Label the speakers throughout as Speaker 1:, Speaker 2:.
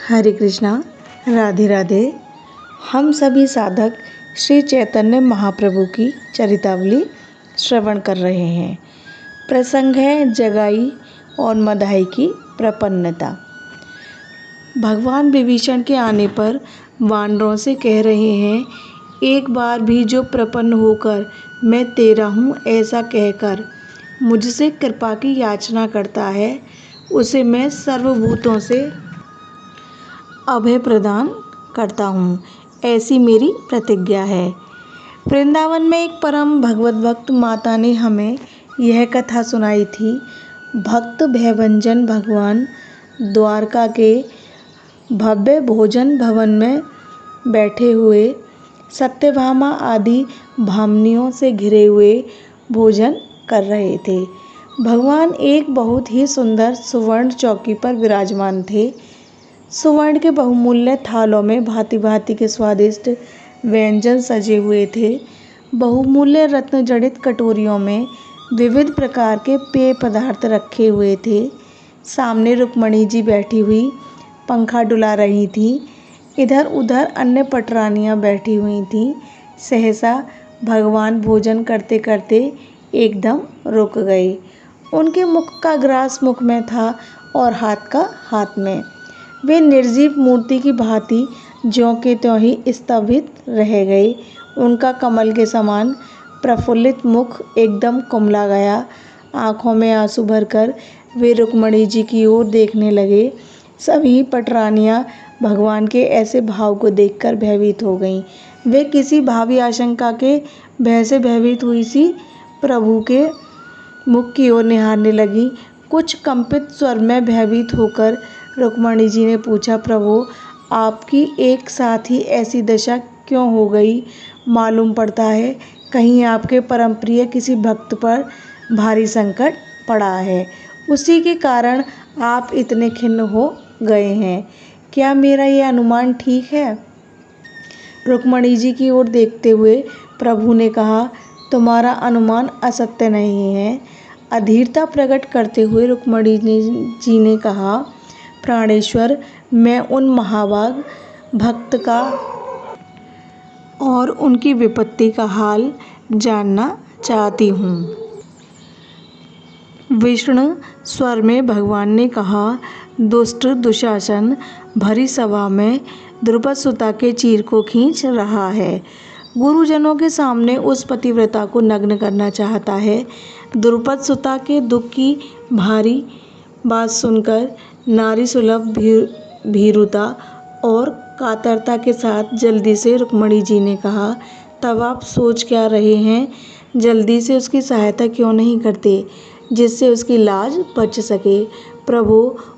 Speaker 1: हरे कृष्णा, राधे राधे। हम सभी साधक श्री चैतन्य महाप्रभु की चरितावली श्रवण कर रहे हैं। प्रसंग है जगाई और मदाई की प्रपन्नता। भगवान विभीषण के आने पर वानरों से कह रहे हैं, एक बार भी जो प्रपन्न होकर मैं तेरा हूँ ऐसा कहकर मुझसे कृपा की याचना करता है, उसे मैं सर्वभूतों से अभय प्रदान करता हूँ, ऐसी मेरी प्रतिज्ञा है। वृंदावन में एक परम भगवत भक्त माता ने हमें यह कथा सुनाई थी। भक्त भयभंजन भगवान द्वारका के भव्य भोजन भवन में बैठे हुए सत्यभामा आदि भामनियों से घिरे हुए भोजन कर रहे थे। भगवान एक बहुत ही सुंदर सुवर्ण चौकी पर विराजमान थे। सुवर्ण के बहुमूल्य थालों में भांति भांति के स्वादिष्ट व्यंजन सजे हुए थे। बहुमूल्य रत्न जड़ित कटोरियों में विविध प्रकार के पेय पदार्थ रखे हुए थे। सामने रुक्मणी जी बैठी हुई पंखा डुला रही थीं। इधर उधर अन्य पटरानियां बैठी हुई थीं। सहसा भगवान भोजन करते करते एकदम रुक गए। उनके मुख का ग्रास मुख में था और हाथ का हाथ में। वे निर्जीव मूर्ति की भांति ज्यों के त्यों ही स्तंभित रह गए। उनका कमल के समान प्रफुल्लित मुख एकदम कुम्हला गया। आँखों में आंसू भरकर वे रुक्मणी जी की ओर देखने लगे। सभी पटरानियां भगवान के ऐसे भाव को देखकर भयभीत हो गईं। वे किसी भावी आशंका के भय से भयभीत हुई सी प्रभु के मुख की ओर निहारने लगी। कुछ कंपित स्वर में भयभीत होकर रुक्मणी जी ने पूछा, प्रभु आपकी एक साथ ही ऐसी दशा क्यों हो गई? मालूम पड़ता है कहीं आपके परम प्रिय किसी भक्त पर भारी संकट पड़ा है, उसी के कारण आप इतने खिन्न हो गए हैं। क्या मेरा ये अनुमान ठीक है? रुक्मणी जी की ओर देखते हुए प्रभु ने कहा, तुम्हारा अनुमान असत्य नहीं है। अधीरता प्रकट करते हुए रुक्मणी जी ने कहा, प्राणेश्वर, मैं उन महाभाग भक्त का और उनकी विपत्ति का हाल जानना चाहती हूँ। विष्णु स्वर में भगवान ने कहा, दुष्ट दुशासन भरी सभा में द्रुपद सुता के चीर को खींच रहा है। गुरुजनों के सामने उस पतिव्रता को नग्न करना चाहता है। द्रुपद सुता के दुख की भारी बात सुनकर नारी सुलभ भीरुता और कातरता के साथ जल्दी से रुक्मणी जी ने कहा, तब आप सोच क्या रहे हैं? जल्दी से उसकी सहायता क्यों नहीं करते, जिससे उसकी लाज बच सके? प्रभु,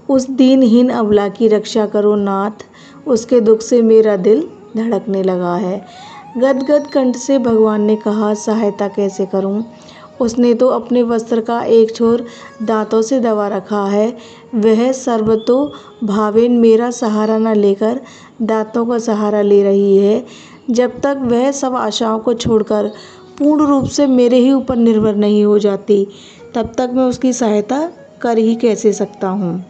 Speaker 1: उस दीनहीन अबला की रक्षा करो नाथ, उसके दुख से मेरा दिल धड़कने लगा है। गदगद कंठ से भगवान ने कहा, सहायता कैसे करूं? उसने तो अपने वस्त्र का एक छोर दांतों से दबा रखा है। वह सर्वतो भावेन मेरा सहारा न लेकर दांतों का सहारा ले रही है। जब तक वह सब आशाओं को छोड़कर पूर्ण रूप से मेरे ही ऊपर निर्भर नहीं हो जाती, तब तक मैं उसकी सहायता कर ही कैसे सकता हूँ।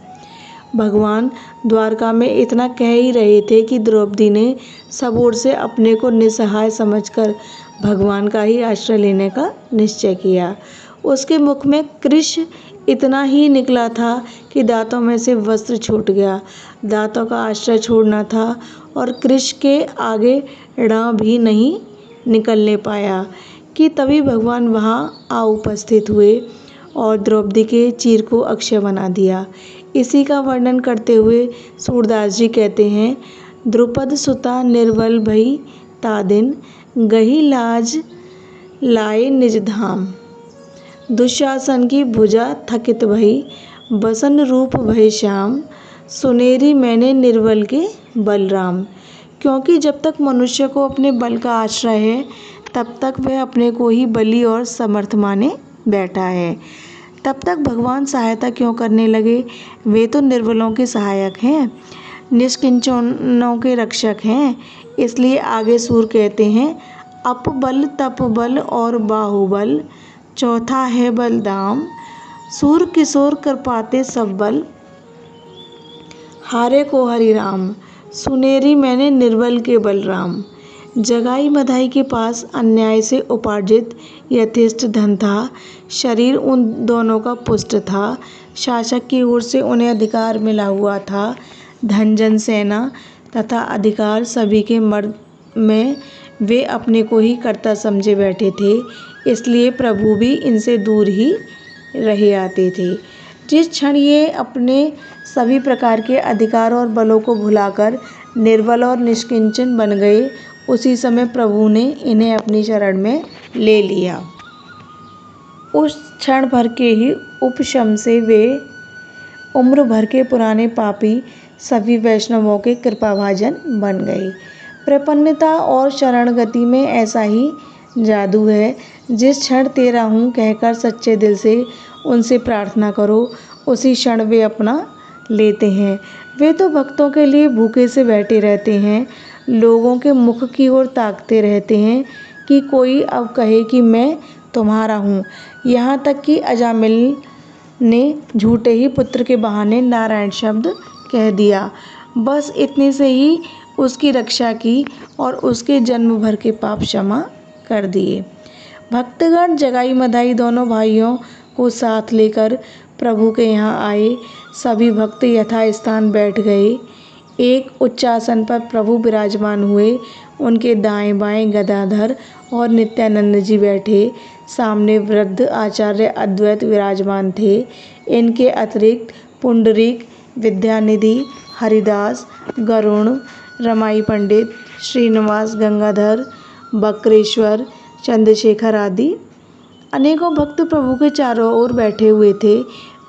Speaker 1: भगवान द्वारका में इतना कह ही रहे थे कि द्रौपदी ने सब ओर से अपने को निसहाय समझकर भगवान का ही आश्रय लेने का निश्चय किया। उसके मुख में कृश इतना ही निकला था कि दांतों में से वस्त्र छूट गया। दांतों का आश्रय छोड़ना था और कृश के आगे ड़ भी नहीं निकलने पाया कि तभी भगवान वहाँ आ उपस्थित हुए और द्रौपदी के चीर को अक्षय बना दिया। इसी का वर्णन करते हुए सूरदास जी कहते हैं, द्रुपद सुता निर्बल भई तादिन, गही लाज लाए निज धाम। दुशासन की भुजा थकित भई, बसन रूप भय श्याम, सुनेरी मैंने निर्बल के बलराम। क्योंकि जब तक मनुष्य को अपने बल का आश्रय है, तब तक वह अपने को ही बली और समर्थ माने बैठा है। तब तक भगवान सहायता क्यों करने लगे? वे तो निर्बलों के सहायक हैं, निष्किंचनों के रक्षक हैं। इसलिए आगे सूर कहते हैं, अप बल तप बल और बाहुबल, चौथा है बलदाम, सूर किशोर कर पाते सब बल। हारे को हरि राम, सुनेरी मैंने निर्बल के बलराम। जगाई मधाई के पास अन्याय से उपार्जित यथेष्ट धन था। शरीर उन दोनों का पुष्ट था। शासक की ओर से उन्हें अधिकार मिला हुआ था। धन जन सेना तथा अधिकार सभी के मर्द में वे अपने को ही कर्ता समझे बैठे थे। इसलिए प्रभु भी इनसे दूर ही रहे आते थे। जिस क्षण ये अपने सभी प्रकार के अधिकार और बलों को भुलाकर निर्बल और निष्किंचन बन गए, उसी समय प्रभु ने इन्हें अपनी शरण में ले लिया। उस क्षण भर के ही उपशम से वे उम्र भर के पुराने पापी सभी वैष्णवों के कृपाभाजन बन गए। प्रपन्नता और शरणगति में ऐसा ही जादू है। जिस क्षण तेरा हूँ कहकर सच्चे दिल से उनसे प्रार्थना करो, उसी क्षण वे अपना लेते हैं। वे तो भक्तों के लिए भूखे से बैठे रहते हैं, लोगों के मुख की ओर ताकते रहते हैं कि कोई अब कहे कि मैं तुम्हारा हूँ। यहाँ तक कि अजामिल ने झूठे ही पुत्र के बहाने नारायण शब्द कह दिया। बस इतने से ही उसकी रक्षा की और उसके जन्म भर के पाप क्षमा कर दिए। भक्तगण जगाई मधाई दोनों भाइयों को साथ लेकर प्रभु के यहाँ आए। सभी भक्त यथास्थान बैठ गए। एक उच्चासन पर प्रभु विराजमान हुए। उनके दाएं बाएं गदाधर और नित्यानंद जी बैठे। सामने वृद्ध आचार्य अद्वैत विराजमान थे। इनके अतिरिक्त पुंडरीक, विद्यानिधि, हरिदास, गरुण, रमाई पंडित, श्रीनिवास, गंगाधर, बक्रेश्वर, चंद्रशेखर आदि अनेकों भक्त प्रभु के चारों ओर बैठे हुए थे।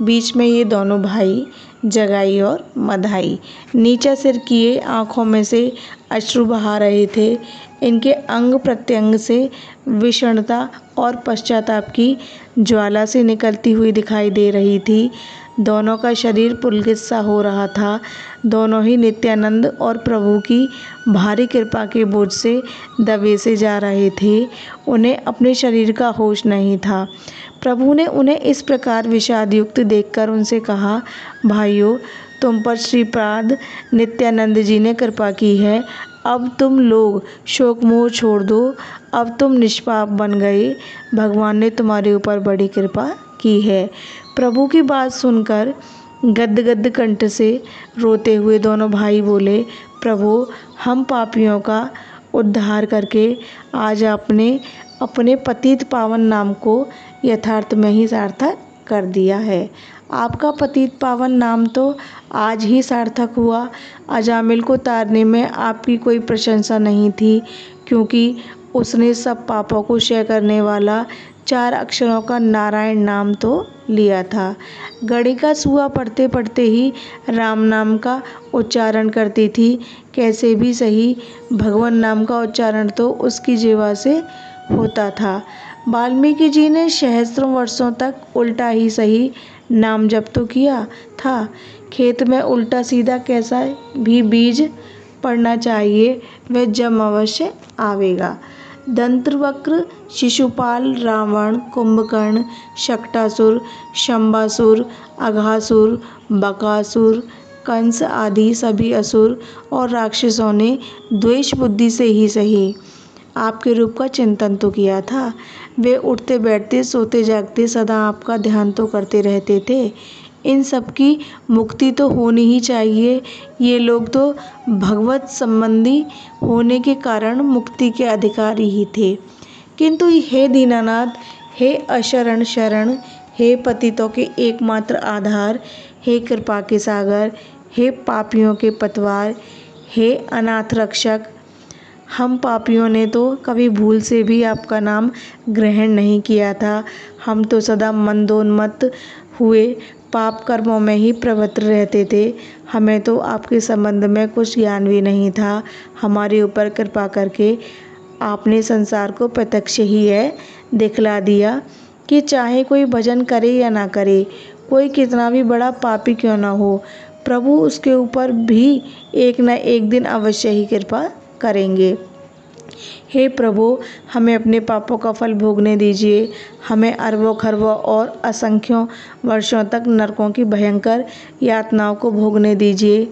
Speaker 1: बीच में ये दोनों भाई जगाई और मधाई नीचा सिर किए आँखों में से अश्रु बहा रहे थे। इनके अंग प्रत्यंग से विषणता और पश्चाताप की ज्वाला से निकलती हुई दिखाई दे रही थी। दोनों का शरीर पुलकित सा हो रहा था। दोनों ही नित्यानंद और प्रभु की भारी कृपा के बोझ से दबे से जा रहे थे। उन्हें अपने शरीर का होश नहीं था। प्रभु ने उन्हें इस प्रकार विषादयुक्त देखकर उनसे कहा, भाइयों, तुम पर श्रीपाद नित्यानंद जी ने कृपा की है। अब तुम लोग शोक मोह छोड़ दो। अब तुम निष्पाप बन गए। भगवान ने तुम्हारे ऊपर बड़ी कृपा की है। प्रभु की बात सुनकर गद्गद कंठ से रोते हुए दोनों भाई बोले, प्रभु, हम पापियों का उद्धार करके आज आपने अपने पतित पावन नाम को यथार्थ में ही सार्थक कर दिया है। आपका पतित पावन नाम तो आज ही सार्थक हुआ। अजामिल को तारने में आपकी कोई प्रशंसा नहीं थी, क्योंकि उसने सब पापों को क्षय करने वाला 4 अक्षरों का नारायण नाम तो लिया था। घड़ी का सुआ पढ़ते पढ़ते ही राम नाम का उच्चारण करती थी। कैसे भी सही भगवान नाम का उच्चारण तो उसकी जीवा से होता था। वाल्मीकि जी ने सहस्त्रों वर्षों तक उल्टा ही सही नाम जप तो किया था। खेत में उल्टा सीधा कैसा भी बीज पड़ना चाहिए, वह जम अवश्य आवेगा। दंत्रवक्र, शिशुपाल, रावण, कुंभकर्ण, शक्टासुर, शंबासुर, अघासुर, बकासुर, कंस आदि सभी असुर और राक्षसों ने द्वेष बुद्धि से ही सही आपके रूप का चिंतन तो किया था। वे उठते बैठते सोते जागते सदा आपका ध्यान तो करते रहते थे। इन सब की मुक्ति तो होनी ही चाहिए। ये लोग तो भगवत संबंधी होने के कारण मुक्ति के अधिकारी ही थे। किंतु हे दीनानाथ, हे अशरण शरण, हे पतितों के एकमात्र आधार, हे कृपा के सागर, हे पापियों के पतवार, हे अनाथ रक्षक, हम पापियों ने तो कभी भूल से भी आपका नाम ग्रहण नहीं किया था। हम तो सदा मंदोन्मत्त हुए पाप कर्मों में ही प्रवृत्त रहते थे। हमें तो आपके संबंध में कुछ ज्ञान भी नहीं था। हमारे ऊपर कृपा करके आपने संसार को प्रत्यक्ष ही है दिखला दिया कि चाहे कोई भजन करे या ना करे, कोई कितना भी बड़ा पापी क्यों ना हो, प्रभु उसके ऊपर भी एक न एक दिन अवश्य ही कृपा करेंगे। हे प्रभु, हमें अपने पापों का फल भोगने दीजिए। हमें अरबों खरबों और असंख्यों वर्षों तक नरकों की भयंकर यातनाओं को भोगने दीजिए।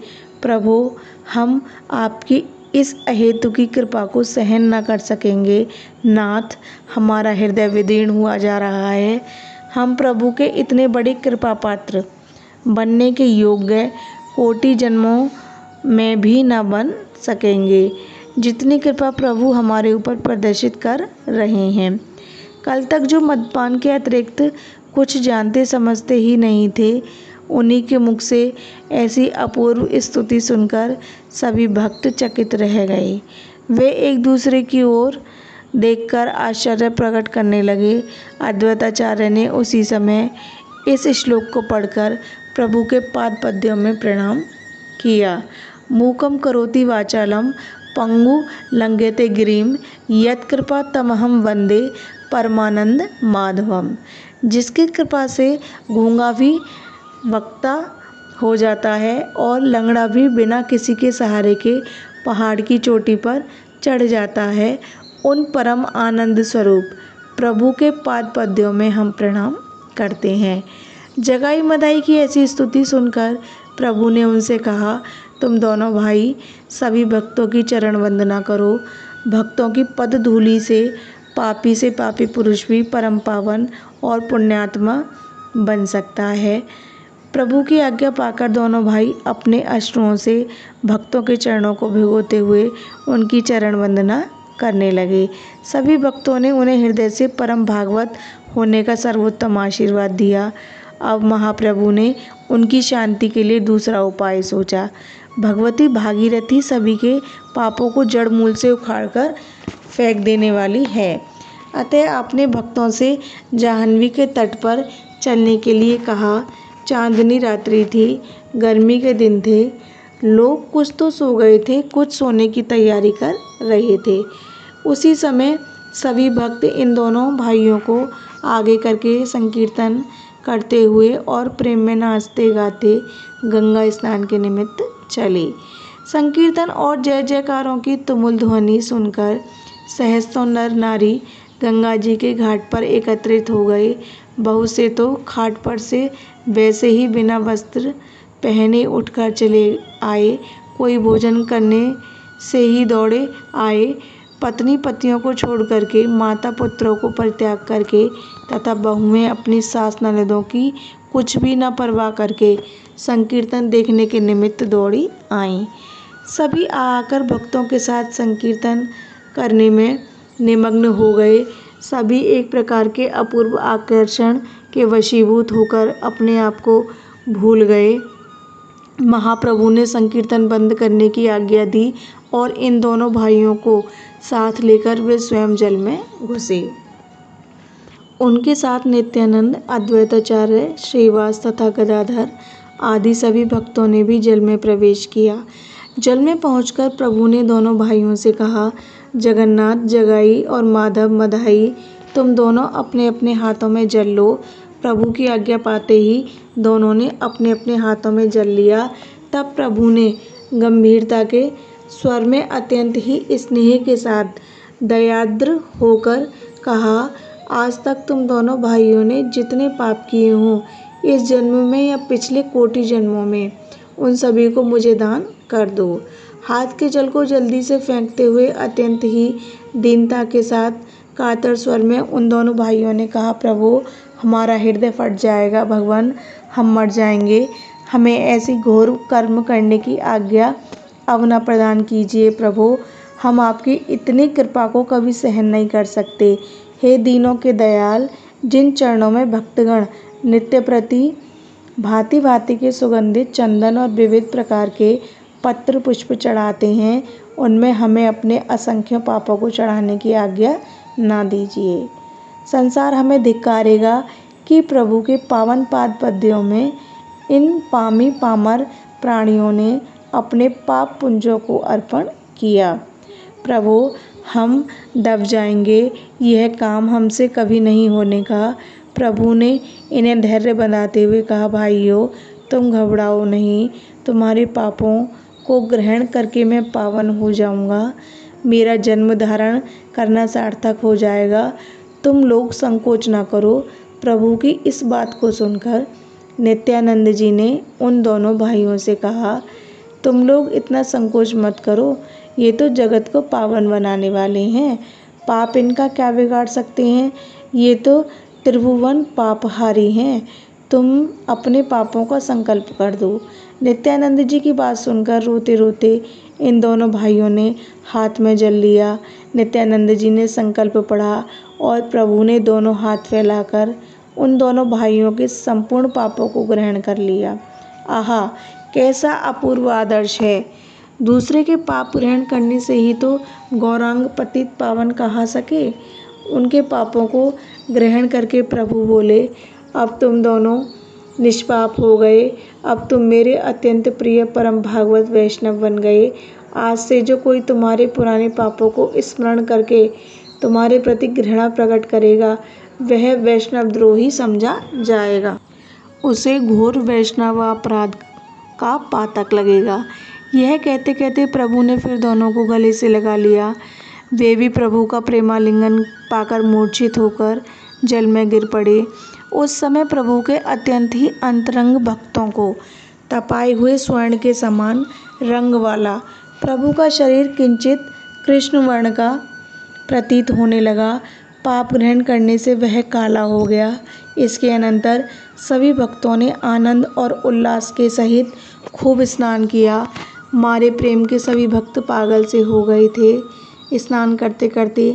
Speaker 1: प्रभु, हम आपकी इस अहेतु की कृपा को सहन न कर सकेंगे। नाथ, हमारा हृदय विदीर्ण हुआ जा रहा है। हम प्रभु के इतने बड़े कृपा पात्र बनने के योग्य कोटि जन्मों में भी न बन सकेंगे, जितनी कृपा प्रभु हमारे ऊपर प्रदर्शित कर रहे हैं। कल तक जो मद्यपान के अतिरिक्त कुछ जानते समझते ही नहीं थे, उन्हीं के मुख से ऐसी अपूर्व स्तुति सुनकर सभी भक्त चकित रह गए। वे एक दूसरे की ओर देखकर आश्चर्य प्रकट करने लगे। अद्वैताचार्य ने उसी समय इस श्लोक को पढ़कर प्रभु के पाद पद्यों में प्रणाम किया। मूकं करोति वाचालं पंगु लंघयते गिरिम यत्कृपा तमहं वंदे परमानंद माधवम। जिसकी कृपा से गूंगा भी वक्ता हो जाता है और लंगड़ा भी बिना किसी के सहारे के पहाड़ की चोटी पर चढ़ जाता है, उन परम आनंद स्वरूप प्रभु के पाद पद्यों में हम प्रणाम करते हैं। जगाई मदाई की ऐसी स्तुति सुनकर प्रभु ने उनसे कहा, तुम दोनों भाई सभी भक्तों की चरण वंदना करो। भक्तों की पद धूलि से पापी पुरुष भी परम पावन और पुण्यात्मा बन सकता है। प्रभु की आज्ञा पाकर दोनों भाई अपने अश्रुओं से भक्तों के चरणों को भिगोते हुए उनकी चरण वंदना करने लगे। सभी भक्तों ने उन्हें हृदय से परम भागवत होने का सर्वोत्तम आशीर्वाद दिया। अब महाप्रभु ने उनकी शांति के लिए दूसरा उपाय सोचा। भगवती भागीरथी सभी के पापों को जड़ मूल से उखाड़कर फेंक देने वाली है। अतः आपने भक्तों से जाह्नवी के तट पर चलने के लिए कहा। चांदनी रात्रि थी, गर्मी के दिन थे। लोग कुछ तो सो गए थे, कुछ सोने की तैयारी कर रहे थे। उसी समय सभी भक्त इन दोनों भाइयों को आगे करके संकीर्तन करते हुए और प्रेम में नाचते गाते गंगा स्नान के निमित्त चले। संकीर्तन और जय जयकारों की तुमुल ध्वनि सुनकर सहस्त्रों नर नारी गंगा जी के घाट पर एकत्रित हो गए। बहुत से तो घाट पर से वैसे ही बिना वस्त्र पहने उठकर चले आए। कोई भोजन करने से ही दौड़े आए। पत्नी पतियों को छोड़ करके, माता पुत्रों को परित्याग करके तथा बहुएं अपनी सास ननदों की कुछ भी न परवाह करके संकीर्तन देखने के निमित्त दौड़ी आईं। सभी आकर भक्तों के साथ संकीर्तन करने में निमग्न हो गए। सभी एक प्रकार के अपूर्व आकर्षण के वशीभूत होकर अपने आप को भूल गए। महाप्रभु ने संकीर्तन बंद करने की आज्ञा दी और इन दोनों भाइयों को साथ लेकर वे स्वयं जल में घुसे। उनके साथ नित्यानंद, अद्वैताचार्य, श्रीवास तथा गदाधर आदि सभी भक्तों ने भी जल में प्रवेश किया। जल में पहुंचकर प्रभु ने दोनों भाइयों से कहा, जगन्नाथ, जगाई और माधव, मदाई, तुम दोनों अपने अपने हाथों में जल लो। प्रभु की आज्ञा पाते ही दोनों ने अपने अपने हाथों में जल लिया। तब प्रभु ने गंभीरता के स्वर में अत्यंत ही स्नेह के साथ दयाद्र होकर कहा, आज तक तुम दोनों भाइयों ने जितने पाप किए हों, इस जन्म में या पिछले कोटि जन्मों में, उन सभी को मुझे दान कर दो। हाथ के जल को जल्दी से फेंकते हुए अत्यंत ही दीनता के साथ कातर स्वर में उन दोनों भाइयों ने कहा, प्रभु, हमारा हृदय फट जाएगा। भगवान, हम मर जाएंगे। हमें ऐसी घोर कर्म करने की आज्ञा अब न प्रदान कीजिए। प्रभु, हम आपकी इतनी कृपा को कभी सहन नहीं कर सकते। हे दीनों के दयाल, जिन चरणों में भक्तगण नित्य प्रति भांति भांति के सुगंधित चंदन और विविध प्रकार के पत्र पुष्प चढ़ाते हैं, उनमें हमें अपने असंख्य पापों को चढ़ाने की आज्ञा ना दीजिए। संसार हमें धिक्कारेगा कि प्रभु के पावन पाद पद्यों में इन पामी पामर प्राणियों ने अपने पाप पुंजों को अर्पण किया। प्रभु, हम दब जाएंगे, यह काम हमसे कभी नहीं होने का। प्रभु ने इन्हें धैर्य बंधाते हुए कहा, भाइयों, तुम घबराओ नहीं। तुम्हारे पापों को ग्रहण करके मैं पावन हो जाऊंगा। मेरा जन्म धारण करना सार्थक हो जाएगा। तुम लोग संकोच न करो। प्रभु की इस बात को सुनकर नित्यानंद जी ने उन दोनों भाइयों से कहा, तुम लोग इतना संकोच मत करो, ये तो जगत को पावन बनाने वाले हैं, पाप इनका क्या बिगाड़ सकते हैं। ये तो त्रिभुवन पापहारी हैं। तुम अपने पापों का संकल्प कर दो। नित्यानंद जी की बात सुनकर रोते रोते इन दोनों भाइयों ने हाथ में जल लिया। नित्यानंद जी ने संकल्प पढ़ा और प्रभु ने दोनों हाथ फैलाकर उन दोनों भाइयों के संपूर्ण पापों को ग्रहण कर लिया। आहा, कैसा अपूर्व आदर्श है। दूसरे के पाप ग्रहण करने से ही तो गौरांग पतित पावन कहा सके। उनके पापों को ग्रहण करके प्रभु बोले, अब तुम दोनों निष्पाप हो गए। अब तुम मेरे अत्यंत प्रिय परम भागवत वैष्णव बन गए। आज से जो कोई तुम्हारे पुराने पापों को स्मरण करके तुम्हारे प्रति घृणा प्रकट करेगा, वह वैष्णव द्रोही समझा जाएगा। उसे घोर वैष्णव अपराध का पातक लगेगा। यह कहते कहते प्रभु ने फिर दोनों को गले से लगा लिया। वे भी प्रभु का प्रेमालिंगन पाकर मूर्छित होकर जल में गिर पड़े। उस समय प्रभु के अत्यंत ही अंतरंग भक्तों को तपाए हुए स्वर्ण के समान रंग वाला प्रभु का शरीर किंचित कृष्ण वर्ण का प्रतीत होने लगा। पाप ग्रहण करने से वह काला हो गया। इसके अनंतर सभी भक्तों ने आनंद और उल्लास के सहित खूब स्नान किया। मारे प्रेम के सभी भक्त पागल से हो गए थे। स्नान करते करते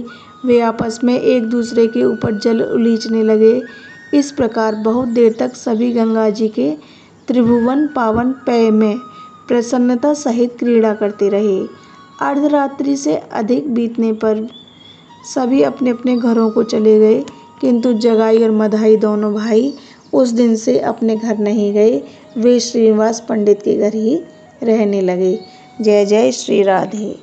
Speaker 1: वे आपस में एक दूसरे के ऊपर जल उलीचने लगे। इस प्रकार बहुत देर तक सभी गंगा जी के त्रिभुवन पावन पेय में प्रसन्नता सहित क्रीड़ा करते रहे। अर्धरात्रि से अधिक बीतने पर सभी अपने अपने घरों को चले गए, किंतु जगाई और मधाई दोनों भाई उस दिन से अपने घर नहीं गए। वे श्रीनिवास पंडित के घर ही रहने लगे। जय जय श्री राधे।